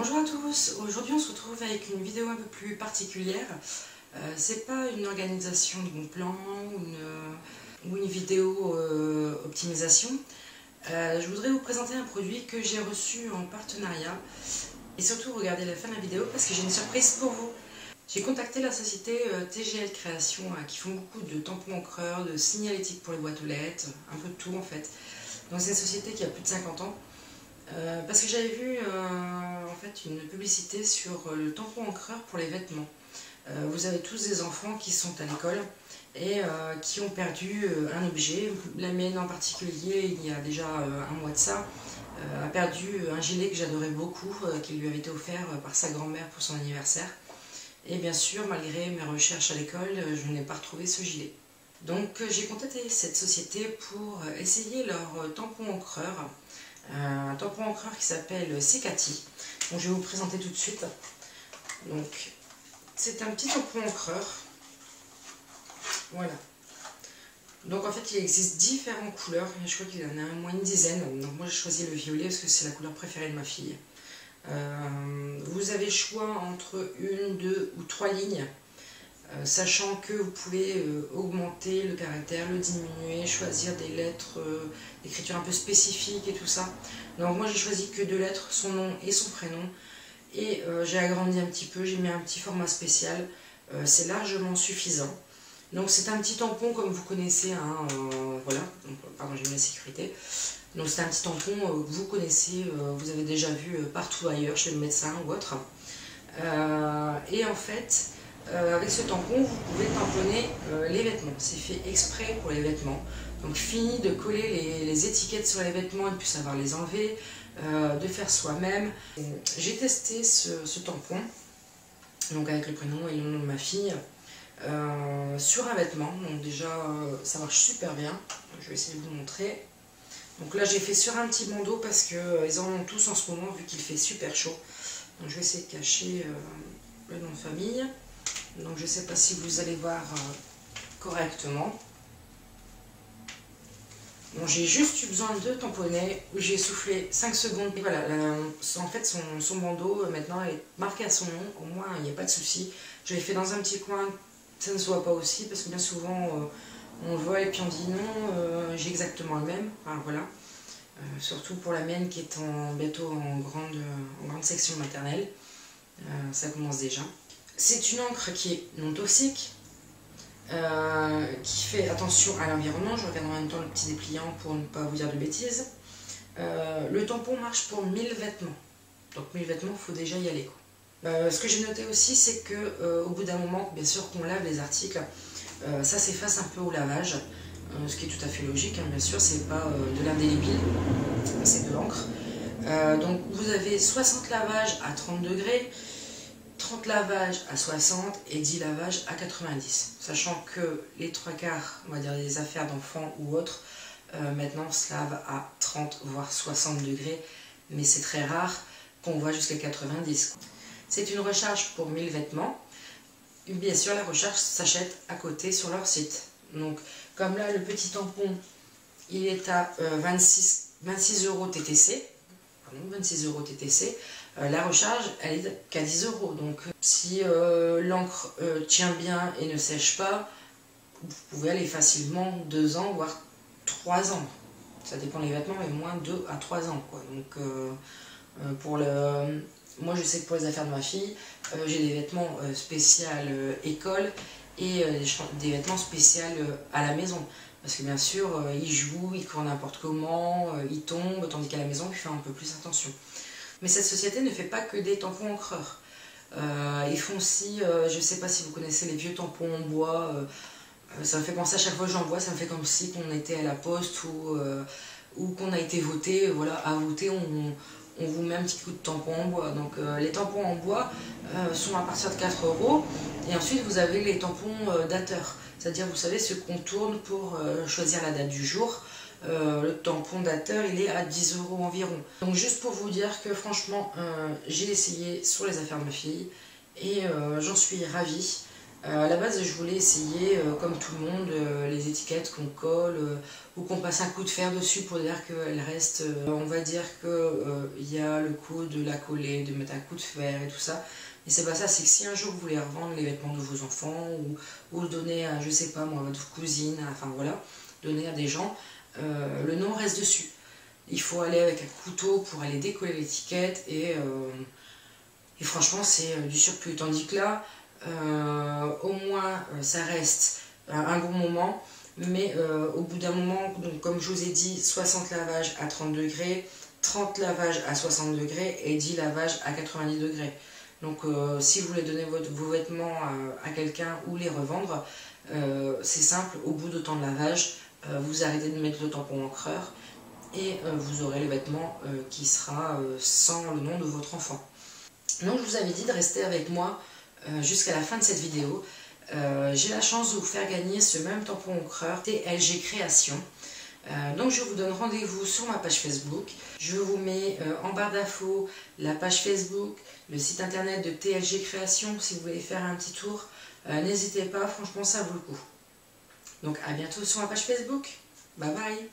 Bonjour à tous, aujourd'hui on se retrouve avec une vidéo un peu plus particulière. C'est pas une organisation de bon plan ou une vidéo optimisation. Je voudrais vous présenter un produit que j'ai reçu en partenariat et surtout regardez la fin de la vidéo parce que j'ai une surprise pour vous. J'ai contacté la société TGL Création qui font beaucoup de tampons encreurs, de signalétique pour les boîtes aux lettres, un peu de tout en fait. Donc c'est une société qui a plus de 50 ans. Parce que j'avais vu en fait une publicité sur le tampon encreur pour les vêtements. Vous avez tous des enfants qui sont à l'école et qui ont perdu un objet. La mienne en particulier, il y a déjà un mois de ça, a perdu un gilet que j'adorais beaucoup, qui lui avait été offert par sa grand-mère pour son anniversaire. Et bien sûr, malgré mes recherches à l'école, je n'ai pas retrouvé ce gilet. Donc j'ai contacté cette société pour essayer leur tampon encreur. Un tampon encreur qui s'appelle Secati. Donc je vais vous présenter tout de suite. Donc c'est un petit tampon encreur. Voilà. Donc en fait il existe différentes couleurs. Je crois qu'il y en a au moins une dizaine. Donc moi j'ai choisi le violet parce que c'est la couleur préférée de ma fille. Vous avez le choix entre une, deux ou trois lignes. Sachant que vous pouvez augmenter le caractère, le diminuer, choisir des lettres d'écriture un peu spécifiques et tout ça. Donc moi j'ai choisi que deux lettres, son nom et son prénom. Et j'ai agrandi un petit peu, j'ai mis un petit format spécial. C'est largement suffisant. Donc c'est un petit tampon comme vous connaissez, hein, voilà, donc, pardon j'ai mis la sécurité. Donc c'est un petit tampon que vous connaissez, vous avez déjà vu partout ailleurs, chez le médecin ou autre. Et en fait, avec ce tampon, vous pouvez tamponner les vêtements. C'est fait exprès pour les vêtements. Donc fini de coller les étiquettes sur les vêtements et de plus savoir les enlever, de faire soi-même. J'ai testé ce tampon, donc avec le prénom et le nom de ma fille, sur un vêtement. Donc déjà, ça marche super bien. Je vais essayer de vous montrer. Donc là, j'ai fait sur un petit bandeau parce qu'ils en ont tous en ce moment vu qu'il fait super chaud. Donc je vais essayer de cacher le nom de famille. Donc je ne sais pas si vous allez voir correctement. Bon, j'ai juste eu besoin de tamponner, j'ai soufflé 5 secondes. Et voilà, en fait son bandeau maintenant est marqué à son nom, au moins il n'y a pas de souci. Je l'ai fait dans un petit coin, ça ne se voit pas aussi, parce que bien souvent on le voit et puis on dit non, j'ai exactement le même. Enfin, voilà. Surtout pour la mienne qui est bientôt en grande section maternelle. Ça commence déjà. C'est une encre qui est non toxique, qui fait attention à l'environnement. Je regarde en même temps le petit dépliant pour ne pas vous dire de bêtises. Le tampon marche pour 1000 vêtements. Donc 1000 vêtements, il faut déjà y aller, quoi. Ce que j'ai noté aussi, c'est que au bout d'un moment, bien sûr qu'on lave les articles, ça s'efface un peu au lavage. Ce qui est tout à fait logique, hein, bien sûr, c'est pas de l'indélébile, c'est de l'encre. Donc vous avez 60 lavages à 30 degrés, 30 lavages à 60 et 10 lavages à 90. Sachant que les trois quarts, on va dire des affaires d'enfants ou autres, maintenant se lavent à 30 voire 60 degrés, mais c'est très rare qu'on voit jusqu'à 90. C'est une recharge pour 1000 vêtements. Bien sûr, la recharge s'achète à côté sur leur site. Donc, comme là, le petit tampon, il est à 26 € TTC. Pardon, 26 € TTC. La recharge, elle est qu'à 10 €. Donc, si l'encre tient bien et ne sèche pas, vous pouvez aller facilement 2 ans, voire 3 ans. Ça dépend des vêtements, mais moins 2 à 3 ans, quoi. Donc, moi, je sais que pour les affaires de ma fille, j'ai des vêtements spéciaux école et des vêtements spéciaux à la maison. Parce que bien sûr, il joue, il court n'importe comment, il tombe, tandis qu'à la maison, il fait un peu plus attention. Mais cette société ne fait pas que des tampons encreurs. Ils font aussi, je ne sais pas si vous connaissez les vieux tampons en bois, ça me fait penser à chaque fois que j'en vois, ça me fait comme si on était à la poste ou qu'on a été voté, voilà, à voter, on vous met un petit coup de tampon en bois. Donc les tampons en bois sont à partir de 4 € et ensuite vous avez les tampons dateurs, c'est-à-dire vous savez ceux qu'on tourne pour choisir la date du jour. Le tampon dateur il est à 10 € environ. Donc juste pour vous dire que franchement j'ai essayé sur les affaires de ma fille et j'en suis ravie. À la base, je voulais essayer, comme tout le monde, les étiquettes qu'on colle ou qu'on passe un coup de fer dessus pour dire qu'elles restent. On va dire qu'il y a le coup de la coller, de mettre un coup de fer et tout ça. Mais c'est pas ça, c'est que si un jour vous voulez revendre les vêtements de vos enfants ou le donner à, je sais pas moi, votre cousine, enfin voilà, donner à des gens, le nom reste dessus. Il faut aller avec un couteau pour aller décoller l'étiquette et franchement c'est du surplus. Tandis que là, au moins ça reste un bon moment, mais au bout d'un moment, donc, comme je vous ai dit, 60 lavages à 30 degrés, 30 lavages à 60 degrés et 10 lavages à 90 degrés. Donc si vous voulez donner vos vêtements à quelqu'un ou les revendre, c'est simple, au bout de temps de lavage, vous arrêtez de mettre le tampon encreur et vous aurez le vêtement qui sera sans le nom de votre enfant. Donc je vous avais dit de rester avec moi jusqu'à la fin de cette vidéo. J'ai la chance de vous faire gagner ce même tampon encreur TLG Création. Donc je vous donne rendez-vous sur ma page Facebook. Je vous mets en barre d'infos la page Facebook, le site internet de TLG Création si vous voulez faire un petit tour. N'hésitez pas, franchement ça vaut le coup. Donc à bientôt sur ma page Facebook. Bye bye.